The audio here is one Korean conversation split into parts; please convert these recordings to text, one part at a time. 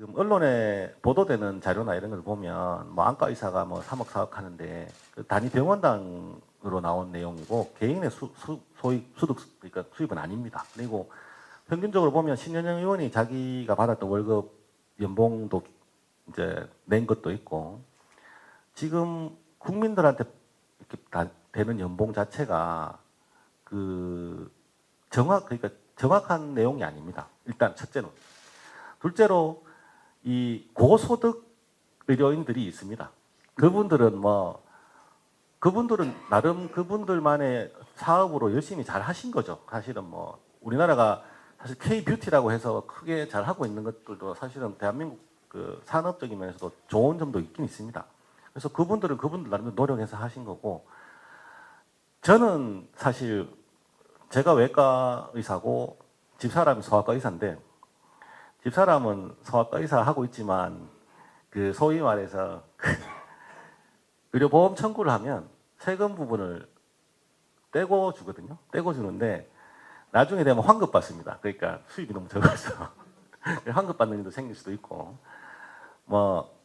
지금 언론에 보도되는 자료나 이런 걸 보면 뭐 안과 의사가 뭐 3억 4억 하는데 그 단위 병원당으로 나온 내용이고 개인의 소득 그러니까 수입은 아닙니다. 그리고 평균적으로 보면 신현영 의원이 자기가 받았던 월급 연봉도 이제 낸 것도 있고 지금 국민들한테 이렇게 되는 연봉 자체가 그러니까 정확한 내용이 아닙니다. 일단 첫째는. 둘째로 이 고소득 의료인들이 있습니다. 그분들은 나름 그분들만의 사업으로 열심히 잘 하신 거죠. 사실은 뭐 우리나라가 사실 K-뷰티라고 해서 크게 잘 하고 있는 것들도 사실은 대한민국 그 산업적인 면에서도 좋은 점도 있긴 있습니다. 그래서 그분들은 그분들 나름대로 노력해서 하신 거고, 저는 사실 제가 외과 의사고 집사람이 소아과 의사인데, 집사람은 소아과 의사 하고 있지만 그 소위 말해서 의료보험 청구를 하면 세금 부분을 떼고 주거든요. 떼고 주는데 나중에 되면 환급 받습니다. 그러니까 수입이 너무 적어서 환급 받는 일도 생길 수도 있고, 뭐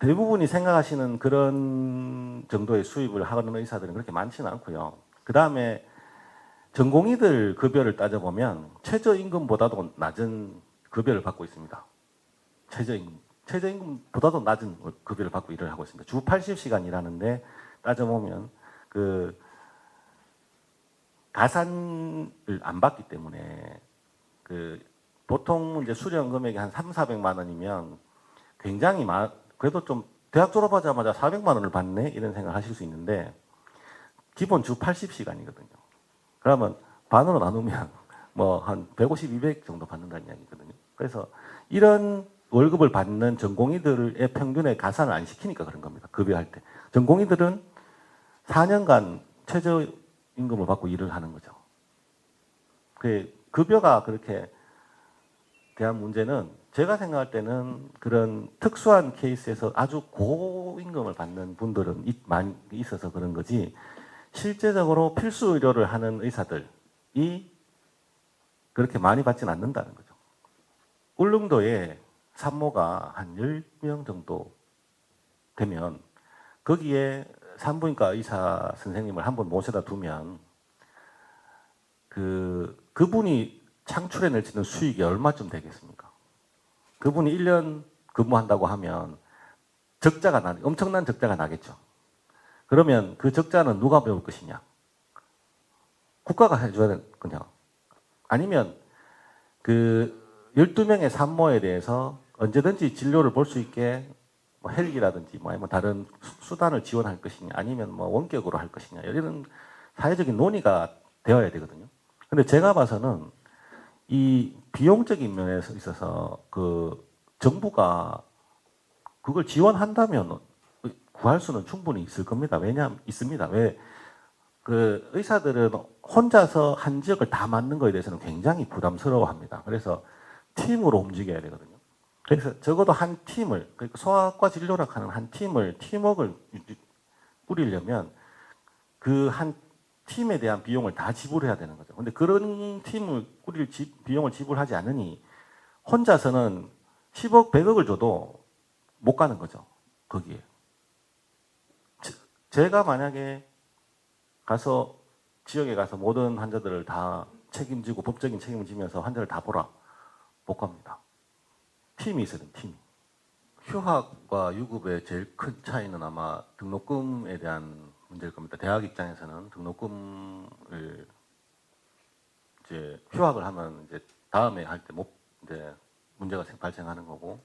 대부분이 생각하시는 그런 정도의 수입을 하는 의사들은 그렇게 많지는 않고요. 그 다음에 전공의들 급여를 따져보면 최저임금보다도 낮은 급여를 받고 있습니다. 최저임금보다도 낮은 급여를 받고 일을 하고 있습니다. 주 80시간 일하는데 따져보면 그 가산을 안 받기 때문에 그 보통 이제 수령 금액이 한 3, 400만 원이면 굉장히 그래도 좀 대학 졸업하자마자 400만 원을 받네 이런 생각을 하실 수 있는데 기본 주 80시간이거든요. 그러면 반으로 나누면 뭐 한 150, 200 정도 받는다는 이야기거든요. 그래서 이런 월급을 받는 전공의들의 평균에 가산을 안 시키니까 그런 겁니다. 급여할 때. 전공의들은 4년간 최저임금을 받고 일을 하는 거죠. 그 급여가 그렇게 대한 문제는 제가 생각할 때는 그런 특수한 케이스에서 아주 고임금을 받는 분들은 많이 있어서 그런 거지, 실제적으로 필수 의료를 하는 의사들이 그렇게 많이 받지는 않는다는 거죠. 울릉도에 산모가 한 10명 정도 되면 거기에 산부인과 의사 선생님을 한 번 모셔다 두면 그분이 창출해낼 수 있는 수익이 얼마쯤 되겠습니까? 그분이 1년 근무한다고 하면 엄청난 적자가 나겠죠. 그러면 그 적자는 누가 메울 것이냐? 국가가 해줘야 될 거냐? 아니면 그 12명의 산모에 대해서 언제든지 진료를 볼 수 있게 뭐 헬기라든지 뭐 아니면 다른 수단을 지원할 것이냐, 아니면 뭐 원격으로 할 것이냐, 이런 사회적인 논의가 되어야 되거든요. 근데 제가 봐서는 이 비용적인 면에서 있어서 그 정부가 그걸 지원한다면 구할 수는 충분히 있을 겁니다. 왜냐하면 있습니다. 왜? 그 의사들은 혼자서 한 지역을 다 맡는 거에 대해서는 굉장히 부담스러워합니다. 그래서 팀으로 움직여야 되거든요. 그래서 적어도 한 팀을, 그러니까 소아과 진료를 하는 한 팀을, 팀워크를 꾸리려면 그 한 팀에 대한 비용을 다 지불해야 되는 거죠. 근데 그런 팀을 꾸릴 비용을 지불하지 않으니 혼자서는 10억, 100억을 줘도 못 가는 거죠. 거기에. 제가 만약에 지역에 가서 모든 환자들을 다 책임지고 법적인 책임을 지면서 환자를 다 보라. 못 갑니다. 팀이 있어야 돼요, 팀이. 휴학과 유급의 제일 큰 차이는 아마 등록금에 대한 문제일 겁니다. 대학 입장에서는 등록금을 이제 휴학을 하면 이제 다음에 할 때 이제 문제가 발생하는 거고,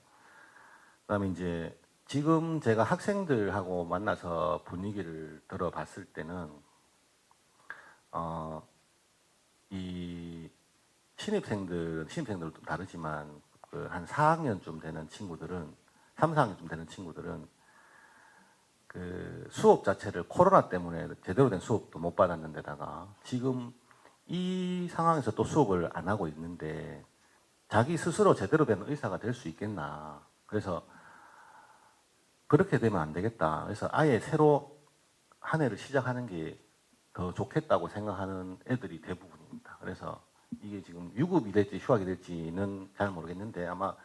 그다음에 이제 지금 제가 학생들하고 만나서 분위기를 들어봤을 때는 이 신입생들도 다르지만 그 한 4학년쯤 되는 친구들은 3, 4학년쯤 되는 친구들은 그 수업 자체를 코로나 때문에 제대로 된 수업도 못 받았는 데다가 지금 이 상황에서 또 수업을 안 하고 있는데 자기 스스로 제대로 된 의사가 될 수 있겠나. 그래서 그렇게 되면 안 되겠다. 그래서 아예 새로 한 해를 시작하는 게 더 좋겠다고 생각하는 애들이 대부분입니다. 그래서 이게 지금 유급이 될지 휴학이 될지는 잘 모르겠는데 아마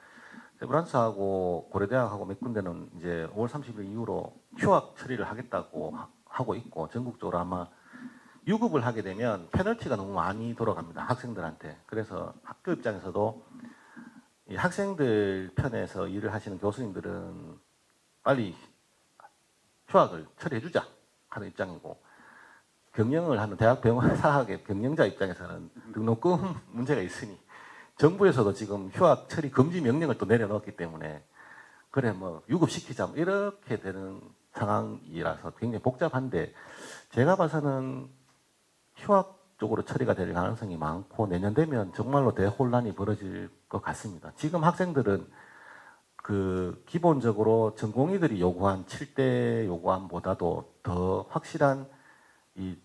세브란스하고 고려대학하고 몇 군데는 이제 5월 30일 이후로 휴학 처리를 하겠다고 하고 있고 전국적으로 아마 유급을 하게 되면 페널티가 너무 많이 돌아갑니다. 학생들한테. 그래서 학교 입장에서도 이 학생들 편에서 일을 하시는 교수님들은 빨리 휴학을 처리해주자 하는 입장이고 경영을 하는 대학 병원 사학의 경영자 입장에서는 등록금 문제가 있으니 정부에서도 지금 휴학 처리 금지 명령을 또 내려놓았기 때문에 그래 뭐 유급시키자 이렇게 되는 상황이라서 굉장히 복잡한데 제가 봐서는 휴학 쪽으로 처리가 될 가능성이 많고 내년 되면 정말로 대혼란이 벌어질 것 같습니다. 지금 학생들은 그 기본적으로 전공의들이 요구한 7대 요구안보다도 더 확실한 이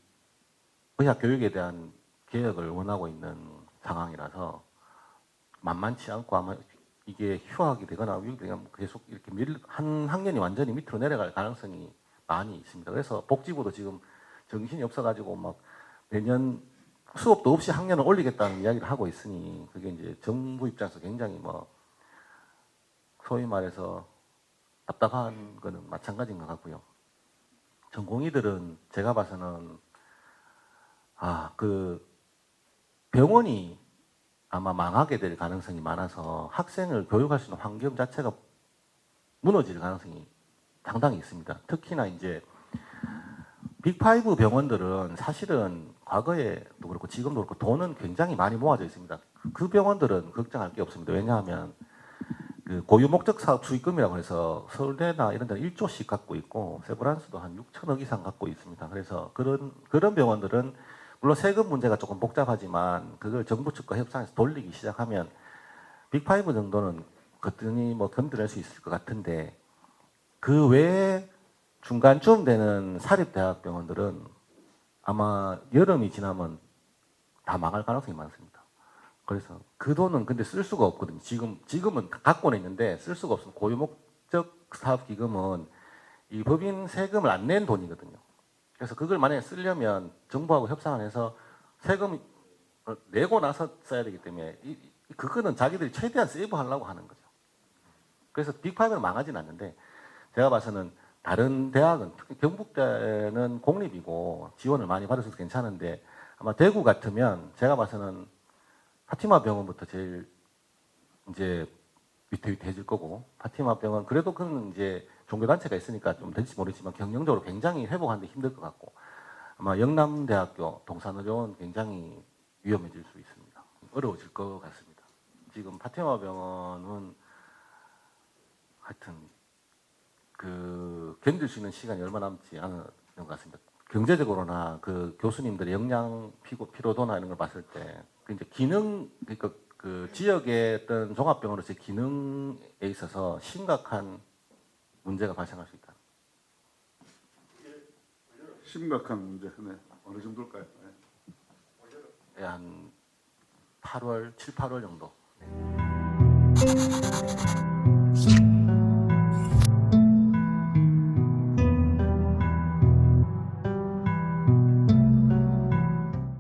의학 교육에 대한 개혁을 원하고 있는 상황이라서 만만치 않고 아마 이게 휴학이 되거나 계속 이렇게 한 학년이 완전히 밑으로 내려갈 가능성이 많이 있습니다. 그래서 복지부도 지금 정신이 없어가지고 막 매년 수업도 없이 학년을 올리겠다는 이야기를 하고 있으니 그게 이제 정부 입장에서 굉장히 뭐 소위 말해서 답답한 거는 마찬가지인 것 같고요. 전공의들은 제가 봐서는 그 병원이 아마 망하게 될 가능성이 많아서 학생을 교육할 수 있는 환경 자체가 무너질 가능성이 상당히 있습니다. 특히나 이제 빅5 병원들은 사실은 과거에도 그렇고 지금도 그렇고 돈은 굉장히 많이 모아져 있습니다. 그 병원들은 걱정할 게 없습니다. 왜냐하면 그 고유 목적 사업 수익금이라고 해서 서울대나 이런 데는 1조씩 갖고 있고 세브란스도 한 6천억 이상 갖고 있습니다. 그래서 그런 병원들은 물론 세금 문제가 조금 복잡하지만 그걸 정부 측과 협상해서 돌리기 시작하면 빅5 정도는 거뜬히 뭐 견뎌낼 수 있을 것 같은데 그 외에 중간쯤 되는 사립대학병원들은 아마 여름이 지나면 다 망할 가능성이 많습니다. 그래서 그 돈은 근데 쓸 수가 없거든요. 지금은 갖고는 있는데 쓸 수가 없으면 고유목적 사업기금은 이 법인 세금을 안 낸 돈이거든요. 그래서 그걸 만약에 쓰려면 정부하고 협상을 해서 세금을 내고 나서 써야 되기 때문에 그거는 자기들이 최대한 세이브하려고 하는 거죠. 그래서 빅5는 망하진 않는데 제가 봐서는 다른 대학은 특히 경북대는 공립이고 지원을 많이 받아서 괜찮은데 아마 대구 같으면 제가 봐서는 파티마 병원부터 제일 이제 위태위태해질 거고 파티마 병원 그래도 그는 이제 종교단체가 있으니까 좀 될지 모르지만 경영적으로 굉장히 회복하는데 힘들 것 같고 아마 영남대학교 동산의료원 굉장히 위험해질 수 있습니다. 어려워질 것 같습니다. 지금 파티마 병원은 하여튼 그 견딜 수 있는 시간이 얼마 남지 않은 것 같습니다. 경제적으로나 그 교수님들의 역량 피로도나 이런 걸 봤을 때 이제 그러니까 그 지역의 어떤 종합병원으로서의 기능에 있어서 심각한 문제가 발생할 수 있다. 심각한 문제, 네. 어느 정도일까요? 네. 한 8월, 7, 8월 정도. 네.